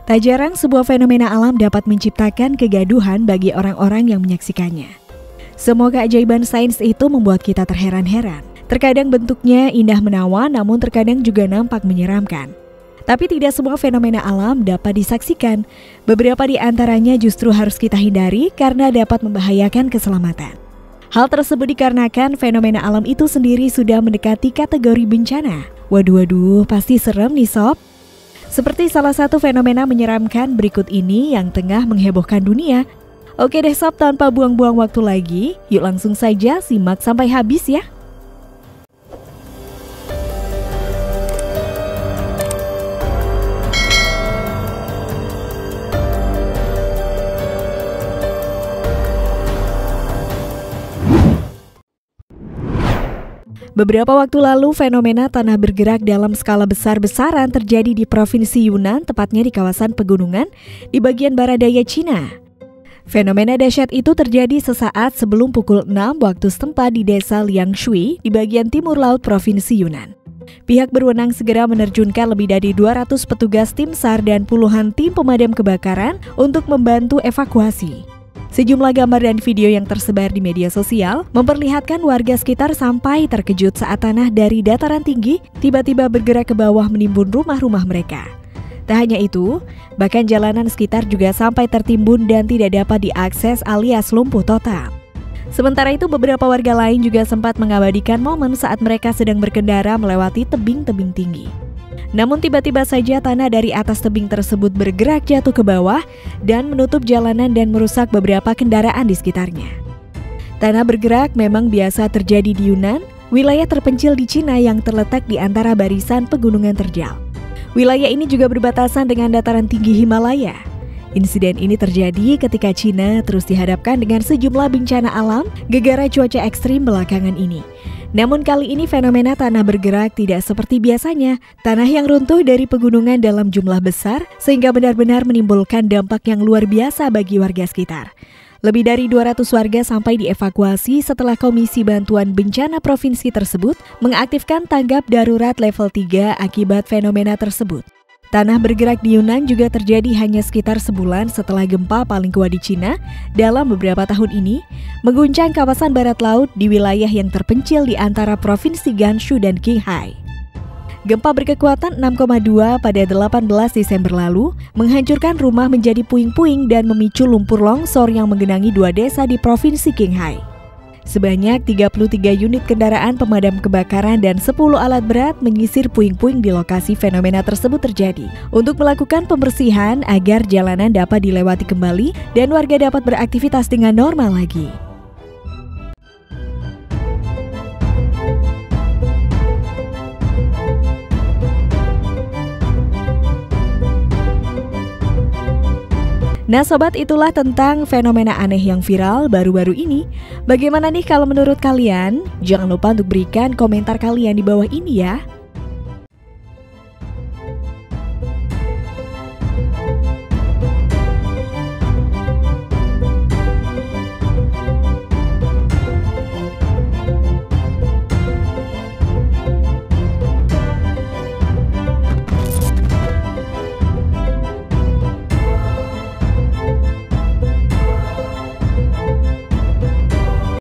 Tak jarang sebuah fenomena alam dapat menciptakan kegaduhan bagi orang-orang yang menyaksikannya. Semua keajaiban sains itu membuat kita terheran-heran. Terkadang bentuknya indah menawan, namun terkadang juga nampak menyeramkan. Tapi tidak semua fenomena alam dapat disaksikan. Beberapa di antaranya justru harus kita hindari karena dapat membahayakan keselamatan. Hal tersebut dikarenakan fenomena alam itu sendiri sudah mendekati kategori bencana. Waduh, pasti serem nih sob. Seperti salah satu fenomena menyeramkan berikut ini yang tengah menghebohkan dunia. Oke deh sob, tanpa buang-buang waktu lagi, yuk langsung saja simak sampai habis ya. Beberapa waktu lalu, fenomena tanah bergerak dalam skala besar-besaran terjadi di Provinsi Yunnan, tepatnya di kawasan pegunungan di bagian barat daya Cina. Fenomena dahsyat itu terjadi sesaat sebelum pukul 6 waktu setempat di desa Liangshui di bagian timur laut Provinsi Yunnan. Pihak berwenang segera menerjunkan lebih dari 200 petugas tim SAR dan puluhan tim pemadam kebakaran untuk membantu evakuasi. Sejumlah gambar dan video yang tersebar di media sosial memperlihatkan warga sekitar sampai terkejut saat tanah dari dataran tinggi tiba-tiba bergerak ke bawah menimbun rumah-rumah mereka. Tak hanya itu, bahkan jalanan sekitar juga sampai tertimbun dan tidak dapat diakses alias lumpuh total. Sementara itu, beberapa warga lain juga sempat mengabadikan momen saat mereka sedang berkendara melewati tebing-tebing tinggi. Namun tiba-tiba saja tanah dari atas tebing tersebut bergerak jatuh ke bawah dan menutup jalanan dan merusak beberapa kendaraan di sekitarnya. Tanah bergerak memang biasa terjadi di Yunnan, wilayah terpencil di Cina yang terletak di antara barisan pegunungan terjal. Wilayah ini juga berbatasan dengan dataran tinggi Himalaya. Insiden ini terjadi ketika Cina terus dihadapkan dengan sejumlah bencana alam gegara cuaca ekstrim belakangan ini. Namun kali ini fenomena tanah bergerak tidak seperti biasanya. Tanah yang runtuh dari pegunungan dalam jumlah besar sehingga benar-benar menimbulkan dampak yang luar biasa bagi warga sekitar. Lebih dari 200 warga sampai dievakuasi setelah Komisi Bantuan Bencana Provinsi tersebut mengaktifkan tanggap darurat level 3 akibat fenomena tersebut. Tanah bergerak di Yunnan juga terjadi hanya sekitar sebulan setelah gempa paling kuat di Cina dalam beberapa tahun ini, mengguncang kawasan barat laut di wilayah yang terpencil di antara Provinsi Gansu dan Qinghai. Gempa berkekuatan 6,2 pada 18 Desember lalu menghancurkan rumah menjadi puing-puing dan memicu lumpur longsor yang menggenangi 2 desa di Provinsi Qinghai. Sebanyak 33 unit kendaraan pemadam kebakaran dan 10 alat berat menyisir puing-puing di lokasi fenomena tersebut terjadi untuk melakukan pembersihan agar jalanan dapat dilewati kembali dan warga dapat beraktivitas dengan normal lagi. Nah sobat, itulah tentang fenomena aneh yang viral baru-baru ini. Bagaimana nih kalau menurut kalian? Jangan lupa untuk berikan komentar kalian di bawah ini ya.